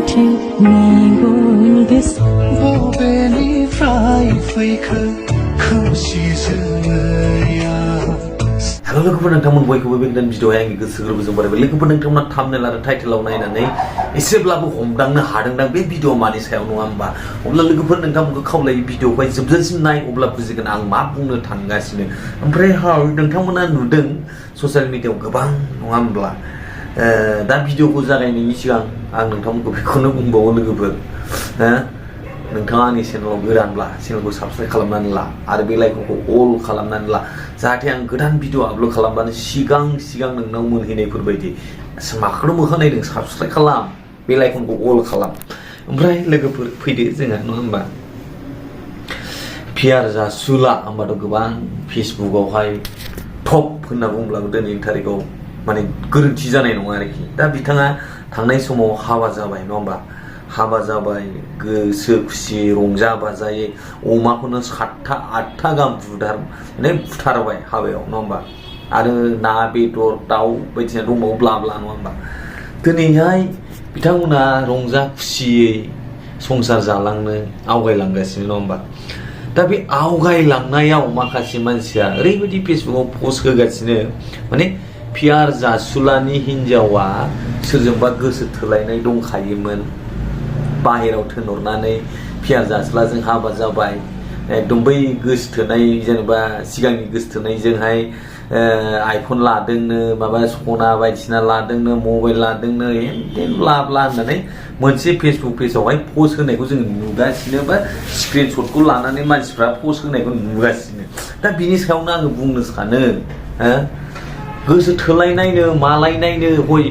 Halo लोगोफोर नोंथांमोन बयखौबो बे गोदान भिडिअ'आव आंनि गोसो गोरबोजों बरायबाय। लोगोफोर नोंथांमोना थाम्बनेल आरो टाइटेलाव नायनानै एसेब्लाबो हमदांनो हादोंदां बे भिडिअ मानि सायाव नङा होमबा? अब्ला लोगोफोर नोंथांमोनखौ खावलायो भिडिअखौहाय जोबजासिम नाय, अब्ला बुजिगोन आं मा बुंनो थांगासिनो। ओमफ्राय नोंथांमोना नुदों ससियेल मिडियायाव गोबां नङा होमब्ला? दा भिडिअखौ जागायनायनि सिगां आं नोंथांमोनखौ बेखौनो बुंबावो लोगोफोर, नोंथाङा आंनि चेनेलाव गोदानब्ला चेनेलखौ साबस्क्राइब खालामनानै ला आरो बे लाइकनखौ अल खालामनानै ला, जाहाथे आं गोदान भिडिअ आपल'ड खालामबानो सिगां नोंनाव मोनहैनायफोरबायदि। माखौनो मोखानायदों साबस्क्राइब खालाम, बे लाइकनखौ अल खालाम। ओमफ्राय लोगोफोर फैदो जोंहा नङा होमबा? पियार जासुला होमबाथ' गोबां फेसबुकआवहाय टप होनना बुंब्लाबो दिनैनि थारिखआव माने गोरोन्थि जानाय नङा आरोखि। दा बिथाङा थांनाय समाव हाबा जाबाय नङा होमबा? हाबा जाबाय, गोसो खुसि रंजा बाजायै अमाखौनो 7था 8था गाहाम बुथारबाय हाबायाव नङा होमबा? आरो ना बेदर दाउ बायदिसिना दंबावो ब्ला ब्ला नङा होमबा? दिनैहाय बिथांमोना रंजा खुसियै संसार जालांनो आवगायलांगासिनो नङा होमबा? दा बे आवगायलांनायाव माखासे मानसिया ओरैबायदि फेसबुकआव पस्ट होगासिनो, माने पियार जासुलानि हिन्जावा सोरजोंबा गोसो थोलायनाय दंखायोमोन, बाहेराव थिनहरनानै पियार जासुलाजों हाबा जाबाय। एकदम बै गोसोथोनाय जेनेबा सिगांनि गोसोथोनायजोंहाय आइफन लादोंनो, माबा सना बायदिसिना लादोंनो, मबाइल लादोंनो, हेन ब्ला ब्ला होननानै मोनसे फेसबुक पेजावहाय पस्ट होनायखौ जों नुगासिनो, बा स्क्रिनशटखौ लानानै मानसिफ्रा पस्ट होनायखौ नुगासिनो। दा बिनि सायावनो आङो बुंनो सानो, गोसो थोलायनायनो मालायनायनो हय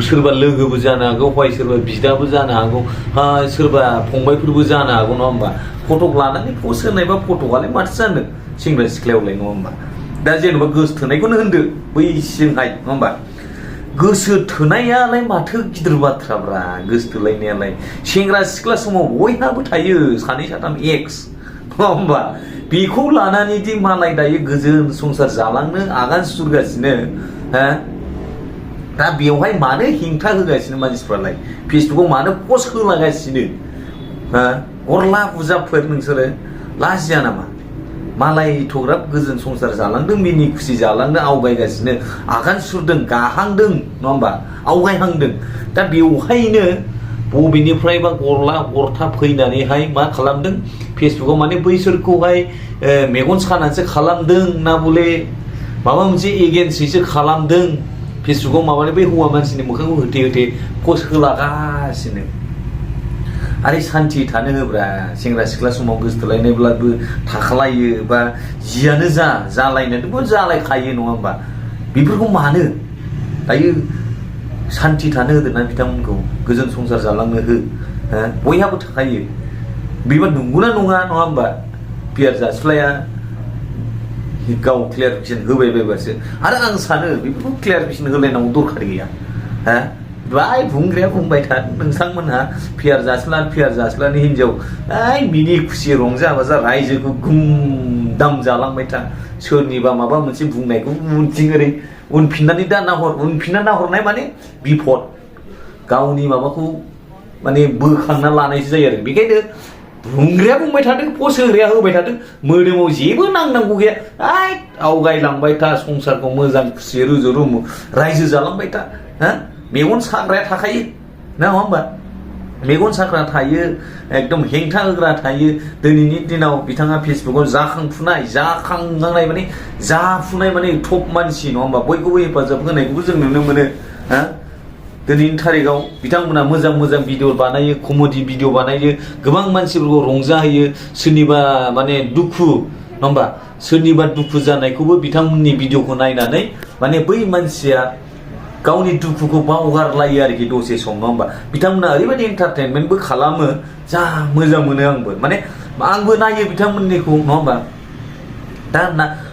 सोरबा लोगोबो जानो हागौ, हय सोरबा बिदाबो जानो हागौ, सोरबा फंबायफोरबो जानो हागौ नङा होमबा? फटक लानानै पस्ट होनायबा फटकआलाय माथो जानो सेंग्रा सिख्लायावलाय नङा होमबा? दा जेनेबा गोसो थोनायखौनो होनदो बैसिजोंहाय नङा होमबा? गोसो थोनायालाय माथो गिदिर बाथ्राब्रा, गोसो थोलायनायालाय सेंग्रा सिख्ला समाव बयहाबो थायो सानै साथाम एक्स नङा होमबा? बेखौ लानानै दि मालाय दायो गोजोन संसार जालांनो आगान सुरगासिनो, दा बेवहाय मानो हेंथा होगासिनो मानसिफ्रालाय? फेसबुकआव मानो पस्ट होलागासिनो? गरला बुजाबफोर नोंसोरो लाजिया नामा? मालाय थग्राब गोजोन संसार जालांदों, मिनि खुसि जालांदों, आवगायगासिनो, आगान सुरदों, गाहांदों नङा होमबा? आवगायहांदों। दा बेवहायनो बबेनिफ्रायबा गरला गरथा फैनानैहाय मा खालामदों फेसबुकआव, माने बैसोरखौहाय मेगन सानानैसो खालामदों ना बले माबा मोनसे एगेन्स्टैसो खालामदों, फेसबुकआव माबानो बै हौवा मानसिनि मोखांखौ होथे पस्ट होलागासिनो। आरो सान्थि थानो होब्रा, सेंग्रा सिख्ला समाव गोसो थोलायनायब्लाबो थाखालायो, बा जियानो जालायनोबो जालायखायो नङा होमबा? बेफोरखौ मानो दायो सान्थि थानो होदोंना बिथांमोनखौ, गोजोन संसार जालांनो हो, बयहाबो थाखायो। बेबा नंगौना नङा नङा होमबा? पियार जासुलाया गाव क्लियारिफिकेसन होबाय बायबासो। आरो आं सानो बेफोरखौ क्लियारिफिकेसन होलायनांगौ दरखार गैया। बाय बुंग्राया बुंबाय था, नोंथांमोनहा पियार जासुलानि हिन्जाव मिनि खुसि रंजा बाजा रायजोखौ गुम दाम जालांबाय था, सोरनिबा माबा मोनसे बुंनायखौ उनथिं ओरै उनफिननानै दा नाहर, उनफिनना नाहरनाय माने बिपद, गावनि माबाखौ माने बोखांना लानायसो जायो आरो। बेखायनो बुंग्राया बुंबाय थादों, पस्ट होग्राया होबाय थादों, मोदोमाव जेबो नांनांगौ गैया। आवगायलांबाय था, संसारखौ मोजां खुसि रुजु रुमु रायजो जालांबाय था। मेगन साग्राया थाखायो नङा होमबा? मेगन साग्रा थायो, एकदम हेंथा होग्रा थायो। दिनैनि दिनाव बिथाङा फेसबुकआव जाखांनाय माने जाफुनाय माने टप मानसि नङा होमबा? बयखौबो हेफाजाब होनायखौबो जों नुनो मोनो। दिनैनि थारिखआव बिथांमोना मोजां भिडिअ बानायो, कमेडि भिडिअ बानायो, गोबां मानसिफोरखौ रंजाहोयो, सोरनिबा माने दुखु नङा होमबा? सोरनिबा दुखु जानायखौबो बिथांमोननि भिडिअखौ नायनानै माने बै मानसिया गावनि दुखुखौ बावगारलायो आरोखि दसे सम नङा होमबा? बिथांमोना ओरैबायदि एन्टारटेनमेन्टबो खालामो, जा मोजां मोनो आंबो नायो बिथांमोननिखौ नङा होमबा? दा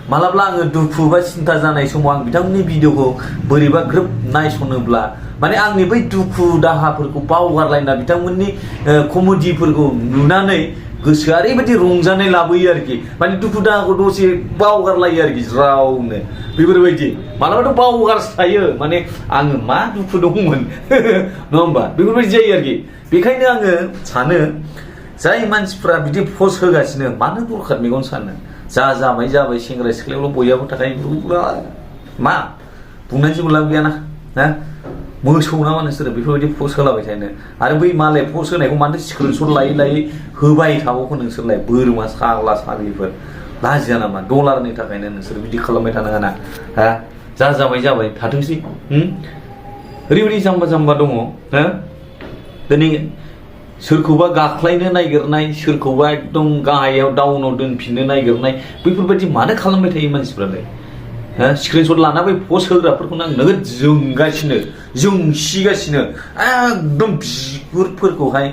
मालाब्ला आङो दुखु बा सिन्था जानाय समाव आं बिथांमोननि भिडिअखौ बोरैबा ग्रोब नायसनोब्ला माने आंनि बै दुखु दाहाफोरखौ बावगारलायना बिथांमोननि कमेडिफोरखौ नुनानै गोसोआ ओरैबायदि रंजानाय लाबोयो आरोखि माने दुखु दाहाखौ दसे बावगारलायो आरोखि ज्रावनो बेफोरबायदि मालाबाथ' बावगारसायो माने आङो मा दुखु दंमोन नङा होमबा बेफोरबायदि जायो आरोखि बेखायनो आङो सानो जाय मानसिफ्रा बिदि पस्ट होगासिनो मानो बुरखात मेगन सानो जा जाबाय सेंग्रा सिख्लायावल' बयहाबो थाखाय मा बुंनाय जेबो लाब गैयाना ना मोसौ नामा नोंसोरो बेफोरबायदि पस्ट होलाबाय थानो आरो बै मालाय पस्ट होनायखौ मानोथो स्क्रिनशट लायै होबाय थाबावखो नोंसोरलाय बोरमा साग्ला साग्लिफोर लाजिया नामा डलारनि थाखायनो नोंसोर बिदि खालामबाय थानाङा ना हा जा जाबाय थाथोंसै ओरैबायदि जाम्बा दङ हो दिनै सोरखौबा गाख्लायनो नागिरनाय सोरखौबा एकदम गाहायाव डाउनाव दोनफिननो नागिरनाय बैफोरबायदि मानो खालामबाय थायो मानसिफ्रालाय स्क्रिनशट लाना बै पस्ट होग्राफोरखौनो आं नोगोद जोंसिगासिनो एकदम बिगुरफोरखौहाय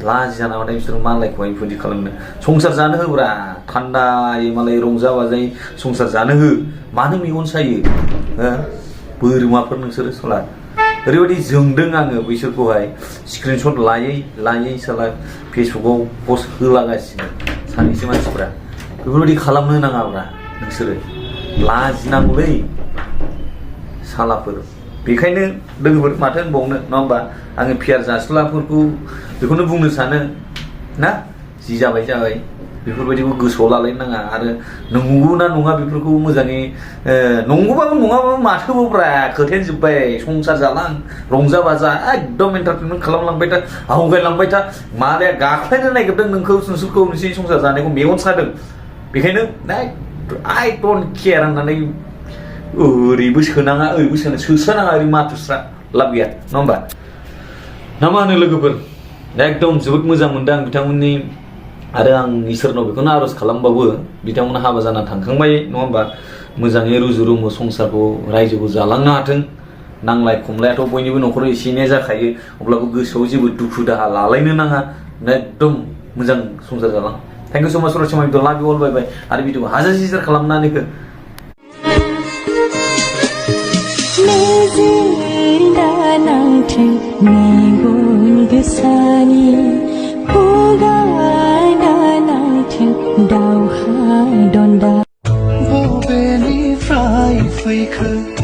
लाजिया नामाथाय बिसोर मालायखौहाय बेफोरबायदि खालामनो संसार जानो होब्रा थान्दायै मालाय रंजा बाजायै संसार जानो हो मानो मेगन सायो बोरमाफोर नोंसोरो साला ओरैबायदि जोंदों आङो बैसोरखौहाय स्क्रिनशट लायै साला फेसबुकाव पस्ट होलागासिनो सानैसो मानसिफ्रा बेफोरबायदि खालामनो नाङाब्रा नोंसोरो लाजिनांगौलै सालाफोर बेखायनो लोगोफोर माथो होनबावनो नङा होमबा आङो पियार जासुलाफोरखौ बेखौनो बुंनो सानो ना जि जाबाय बेफोरबायदिखौ गोसोआव लालायनो नाङा आरो नंगौ ना नङा बेफोरखौ मोजाङै नंगौबाबो नङाबाबो माथोबावब्रा खोथायानो जोब्बाय संसार जालां रंजा बाजा एकदम एन्टारटेनमेन्ट खालामलांबाय था आवगायलांबाय था मालाया गाख्लायनो नागिरदों नोंसोरखौ नोंसोरनि संसार जानायखौ मेगन सादों बेखायनो आइ डन्ट केयार होननानै ओरैबो सोनाङा ओरैबो सोस्रानाङा ओरै माथुस्रा लाब गैया नङा होमबा ना मा होनो लोगोफोर एकदम जोबोद मोजां मोनदों आं बिथांमोननि आरो आं इसोरनाव बेखौनो आर'ज खालामबावो बिथांमोना हाबा जाना थांखांबाय नङा होमबा मोजाङै रुजु रुमु संसारखौ रायजोखौ जालांनो हाथों नांलाय खमलायाथ' बयनिबो न'खराव एसे एनै जाखायो अब्लाबो गोसोआव जेबो दुखु दाहा लालायनो नाङा एकदम मोजां संसार जालां थेंक इउ स' माच फर वाचिं माय भिडिअ लाभ इउ अल बाय बाय आरो भिडिअखौ हाजासे शेयार खालामनानै हो मेगन गोसानि दावहा दन्दा बबेनिफ्राय फैखो